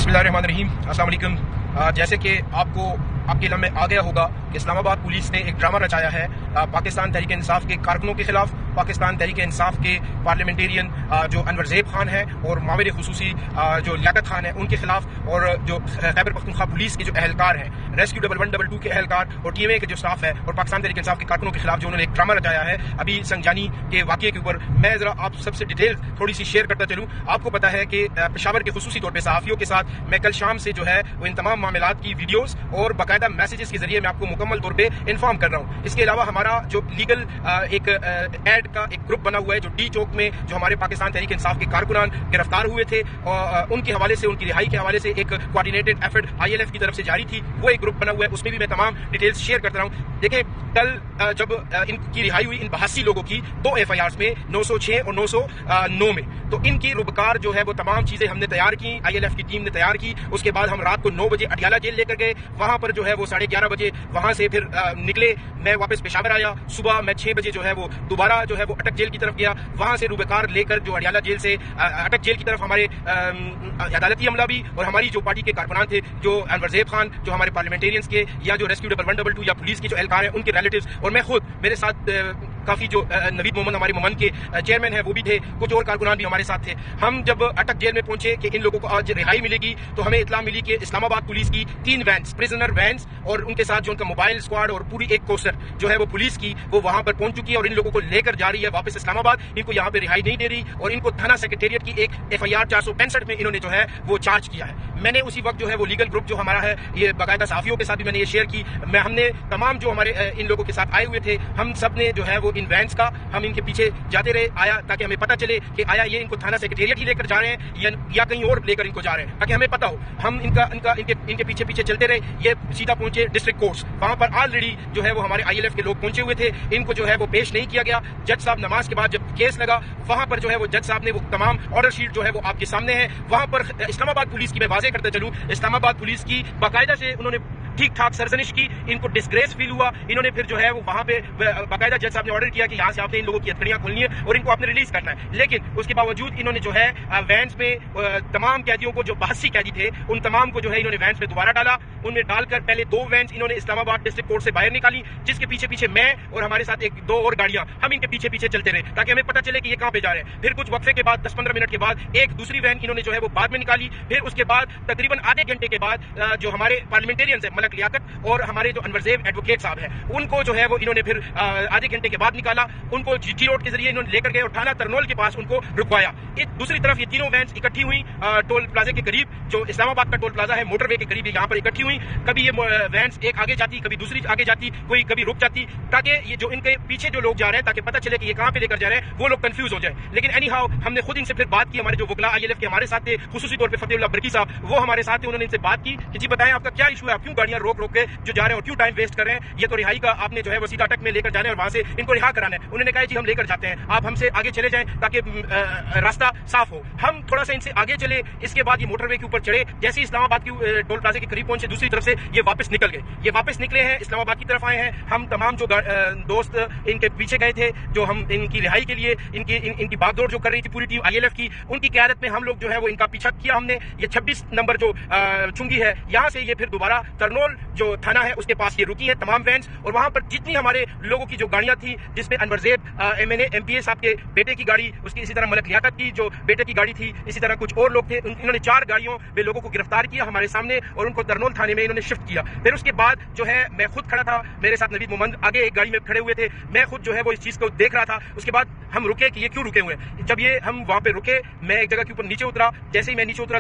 बिस्मिल्लाहिर्रहमानिर्रहीम। अस्सलाम वालेकुम। जैसे कि आपके इल्म में आ गया होगा कि इस्लामाबाद पुलिस ने एक ड्रामा रचाया है पाकिस्तान तहरीक इंसाफ के कारकुनों के खिलाफ। पाकिस्तान तहरीक इंसाफ के पार्लियामेंटेरियन जो अनवर ज़ेब खान है और मामिर खुसूसी जो लियाकत खान है उनके खिलाफ, और जो खैबर पख्तूनख्वा पुलिस के जो एहलकार हैं, रेस्क्यू 1112 के एहलकार और टीएमए के जो स्टाफ है और पाकिस्तान तहरीक इंसाफ के कारकुनों के खिलाफ जो उन्होंने एक ड्रामा रचाया है अभी संजानी के वाक़े के ऊपर, मैं ज़रा आप सबसे डिटेल थोड़ी सी शेयर करता चलूँ। आपको पता है कि पेशावर के खुसूसी तौर पर सहाफ़ियों के साथ मैं कल शाम से जो है वो इन तमाम मामलात की वीडियोज़ और बाकायदा मैसेजेस के जरिए मैं आपको मुकम्मल तौर पर इन्फॉर्म कर रहा हूँ। इसके अलावा हमारा जो लीगल एक एड का एक ग्रुप बना हुआ है जो डी चौक में जो हमारे पाकिस्तान तहरीक इंसाफ के कारकुनान गिरफ्तार हुए थे और उनके हवाले से, उनकी रिहाई के हवाले से एक कोऑर्डिनेटेड एफर्ट ILF की तरफ से जारी थी, वो एक ग्रुप बना हुआ है, उसमें भी मैं तमाम डिटेल्स शेयर करता रहा हूँ। देखिए, कल जब इनकी रिहाई हुई इन 82 लोगों की 2 FIRs में 906 और 909 में, तो इनकी रुबकार जो है वो तमाम चीजें हमने तैयार की, ILF की टीम ने तैयार की। उसके बाद हम रात को 9 बजे अडियाला जेल लेकर गए, वहां पर जो है वो 11:30 बजे वहां से फिर निकले, मैं वापस पेशावर आया। सुबह मैं 6 बजे जो है वो दोबारा जो है वो अटक जेल की तरफ गया, वहां से रुबकार लेकर जो अडियाला जेल से अटक जेल की तरफ हमारे अदालती अमला भी और हमारी जो पार्टी के कारकुनान थे, जो अनवर ज़ेब खान, जो हमारे पार्लियामेंटेरियंस के या जो रेस्क्यू 1112 या पुलिस के जो एहलकार हैं उनके रिलेटिव्स, और मैं खुद, मेरे साथ काफी जो नवीद मोहम्मद हमारे मोमन के चेयरमैन है वो भी थे, कुछ और कारकुनान भी हमारे साथ थे। हम जब अटक जेल में पहुंचे कि इन लोगों को आज रिहाई मिलेगी, तो हमें इत्तला मिली कि इस्लामाबाद पुलिस की 3 वैन्स, प्रिजनर वैन्स, और उनके साथ जो उनका मोबाइल स्क्वाड और पूरी एक कोसर जो है वो पुलिस की वो वहां पर पहुंच चुकी है और इन लोगों को लेकर जा रही है वापस इस्लामाबाद। इनको यहाँ पे रिहाई नहीं दे रही और इनको थाना सेक्रेटेरिएट की एक FIR 465 में इन्होंने जो है वो चार्ज किया है। मैंने उसी वक्त जो है वो लीगल ग्रुप जो हमारा है, ये बाकायदा साफियों के साथ भी मैंने ये शेयर की, हमने तमाम जो हमारे इन लोगों के साथ आए हुए थे, हम सब ने जो है वो इन वैन्स का हम इनके पीछे जाते रहे आया, ताकि हमें पता चले कि आया ये इनको थाना सेक्रेटेरिएट ही लेकर जा रहे हैं या कहीं और लेकर इनको जा रहे हैं, ताकि हमें पता हो। हम इनके पीछे पीछे चलते रहे, ये सीधा पहुंचे डिस्ट्रिक्ट कोर्ट्स, वहां पर ऑलरेडी जो है वो हमारे ILF के लोग पहुंचे हुए थे। इनको जो है वो पेश नहीं किया गया। जज साहब नमाज के बाद जब केस लगा, वहां पर जो है वो जज साहब ने वो तमाम ऑर्डर शीट जो है वो आपके सामने है, वहां पर इस्लामाबाद पुलिस की मैं वाजे करते चलूं, इस्लामाबाद पुलिस की बाकायदा से उन्होंने ठीक ठाक सरजनिश की, इनको डिस्ग्रेस फील हुआ। इन्होंने फिर जो है वो वहां पे बाकायदा जज साहब ने ऑर्डर किया कि यहाँ से आपने इन लोगों की हथकड़ियां खोलनी है और इनको आपने रिलीज करना है। लेकिन उसके बावजूद इन्होंने जो है वैन्स में तमाम कैदियों को, जो 82 कैदी थे, उन तमाम को जो है इन्होंने वैन्स में दोबारा डाला। उनमें डालकर पहले 2 वैन्स इन्होंने इस्लामाबाद डिस्ट्रिक्ट कोर्ट से बाहर निकाली, जिसके पीछे पीछे मैं और हमारे साथ 1-2 और गाड़ियां, हम इनके पीछे पीछे चलते रहे ताकि हमें पता चले कि ये कहां पे जा रहे हैं। फिर कुछ वक्फे के बाद 10-15 मिनट के बाद एक दूसरी वैन इन्होंने जो है वो बाद में निकाली। फिर उसके बाद तकरीबन आधे घंटे के बाद जो हमारे पार्लियामेंटेरियंस है, मलक लियाकत और हमारे जो अनवर ज़ेब एडवोकेट साहब हैं, उनको जो है वो इन्होंने फिर आधे घंटे के बाद निकाला। उनको GT रोड के जरिए इन्होंने लेकर गए और थाना तरनोल के पास उनको रुकवाया। दूसरी तरफ ये तीनों वैन्स इकट्ठी हुई टोल प्लाजा के करीब, जो इस्लामाबाद का टोल प्लाजा है, मोटरवे के करीब यहाँ पर इकट्ठी हुई। कभी ये वैन्स एक आगे जाती, कभी दूसरी आगे जाती, कोई कभी रुक जाती, ताकि ये जो इनके पीछे जो लोग जा रहे हैं, ताकि पता चले कि ये कहां पे लेकर जा रहे हैं, वो लोग कंफ्यूज हो जाए। लेकिन एनी हाउ हमने खुद इनसे फिर बात की। हमारे जो वकला ILF के हमारे साथ थे, खुसूसी तौर पे फतेहुल्लाह बरकी साहब, वो हमारे साथ थे। उन्होंने इनसे बात की कि जी बताएं आपका क्या इशू है, आप क्यों गाड़ियां रोक रोक के जो जा रहे हैं और क्यों टाइम वेस्ट कर रहे हैं, ये तो रिहाई का आपने जो है वो सीधा अटक में लेकर जाना है और वहां से इनको रिहा कराना है। उन्होंने कहा जी हम लेकर जाते हैं, आप हमसे आगे चले जाएं ताकि रास्ता साफ हो। हम थोड़ा सा इनसे आगे चले, इसके बाद ये मोटरवे के ऊपर चढ़े। जैसे ही इस्लामाबाद की टोल प्लाजा के करीब पहुंचे, दूसरी तरफ से ये वापस निकल गए। ये वापस निकले हैं, इस्लामाबाद की तरफ आए हैं। हम तमाम जो दोस्त इनके पीछे गए थे, जो हम इनकी रिहाई के लिए इनकी बागदौड़ जो कर रही थी पूरी टीम ILF की, उनकी क़यादत में हम लोग जो है वो इनका पीछा किया हमने। ये 26 नंबर जो चुंगी है, यहाँ से ये फिर दोबारा तरनोल जो थाना है उसके पास ये रुकी है तमाम वैन्स, और वहां पर जितनी हमारे लोगों की जो गाड़ियां थी, जिसमें अनवर ज़ेब MNA MPA साहब के बेटे की गाड़ी, उसकी इसी तरह मलक लियाकत की जो बेटे की गाड़ी थी, इसी तरह कुछ और लोग थे, इन्होंने 4 गाड़ियों में लोगों को गिरफ्तार किया हमारे सामने और उनको तरनोल थाने में इन्होंने शिफ्ट किया। फिर उसके बाद जो है मैं खुद खड़ा था, मेरे साथ नवीद मोहम्मद आगे एक गाड़ी में खड़े हुए थे, मैं खुद जो है वो इस चीज को देख रहा था। उसके बाद हम रुके कि ये क्यों रुके हुए हैं। जब ये हम वहां पे रुके, मैं एक जगह के ऊपर नीचे उतरा। जैसे ही मैं नीचे उतरा,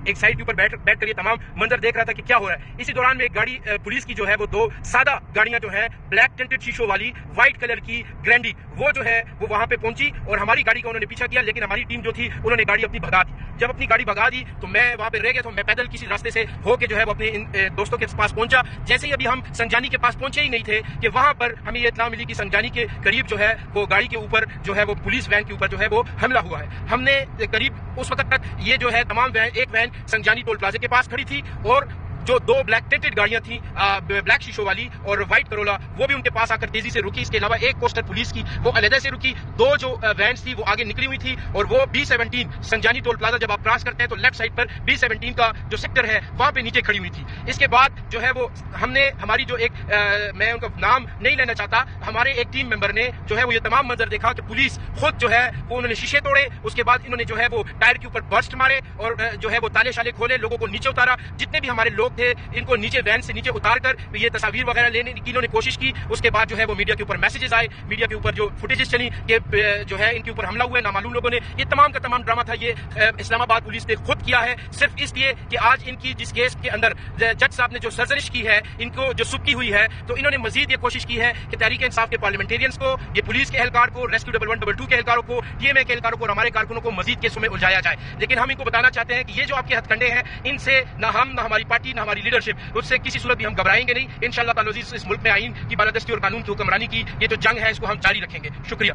एक साइड के ऊपर बैठ कर ये तमाम मंजर देख रहा था कि क्या हो रहा है। इसी दौरान में एक गाड़ी पुलिस की जो है वो 2 सादा गाड़ियां जो है ब्लैक टेंटेड शीशों वाली व्हाइट कलर की ग्रैंडी, वो जो है वो वहां पे पहुंची और हमारी गाड़ी का उन्होंने पीछा किया। लेकिन हमारी टीम जो थी उन्होंने गाड़ी अपनी भगा दी। जब अपनी गाड़ी भगा दी तो मैं वहां पे रह गया। तो मैं पैदल किसी रास्ते से होके जो है वो अपने इन दोस्तों के पास पहुंचा। जैसे ही अभी हम संजानी के पास पहुंचे ही नहीं थे कि वहां पर हमें ये इत्तला मिली कि संजानी के करीब जो है वो गाड़ी के ऊपर जो है वो पुलिस वैन के ऊपर जो है वो हमला हुआ है। हमने करीब उस वक्त तक ये जो है तमाम वैन, एक वैन संजानी टोल प्लाजा के पास खड़ी थी और جو 2 بلیک ٹینٹڈ گاڑیاں تھیں بلیک شیشوں والی اور وائٹ کرولا، وہ بھی ان کے پاس آ کر تیزی سے رکی. اس کے علاوہ ایک کوسٹل پولیس کی وہ علیحدہ سے رکی. 2 جو وینس تھی وہ آگے نکلی ہوئی تھی اور وہ B17 سنجانی ٹول پلازا جب آپ کراس کرتے ہیں تو لیفٹ سائڈ پر B17 کا جو سیکٹر ہے وہاں پہ نیچے کھڑی ہوئی تھی. اس کے بعد جو ہے وہ ہم نے ہماری جو ایک میں ان کا نام نہیں لینا چاہتا، ہمارے ایک ٹیم ممبر نے جو ہے وہ یہ تمام منظر دیکھا کہ پولیس خود جو ہے وہ انہوں نے شیشے توڑے. اس کے بعد انہوں نے جو ہے وہ ٹائر کے اوپر برسٹ مارے اور جو ہے وہ تالے شالے کھولے، لوگوں کو نیچے اتارا. جتنے بھی ہمارے لوگ تھے ان کو نیچے وین سے نیچے اتار کر یہ تصاویر وغیرہ لینے کی انہوں نے کوشش کی. اس کے بعد جو ہے وہ میڈیا کے اوپر میسیجز آئے، میڈیا کے اوپر جو فوٹیجز چلی کہ جو ہے ان کے اوپر حملہ ہوا ہے نامعلوم لوگوں نے. یہ تمام کا تمام ڈرامہ تھا، یہ اسلام آباد پولیس نے خود کیا ہے، صرف اس لیے کہ آج ان کی جس کیس کے اندر جج صاحب نے جو سرزنش کی ہے، ان کو جو سکی ہوئی ہے، تو انہوں نے مزید یہ کوشش کی ہے کہ تحریک انصاف کے پارلیمنٹیرینز کو، یہ پولیس کے اہلکار کو، ریسکیو 112 کے اہلکاروں کو، TMA کے اہلکاروں کو اور ہمارے کارکنوں کو مزید کیسوں میں الجھایا جائے. لیکن ہم ان کو بتانا چاہتے ہیں کہ یہ جو آپ کے ہتھ کنڈے ہیں، ان سے نہ ہم، نہ ہماری پارٹی، نہ ہماری لیڈرشپ، اس سے کسی صورت بھی ہم گھبرائیں گے نہیں. انشاءاللہ تعالی عزیز اس ملک میں آئین کی بالادستی اور قانون کی حکمرانی کی یہ جو جنگ ہے اس کو ہم جاری رکھیں گے. شکریہ.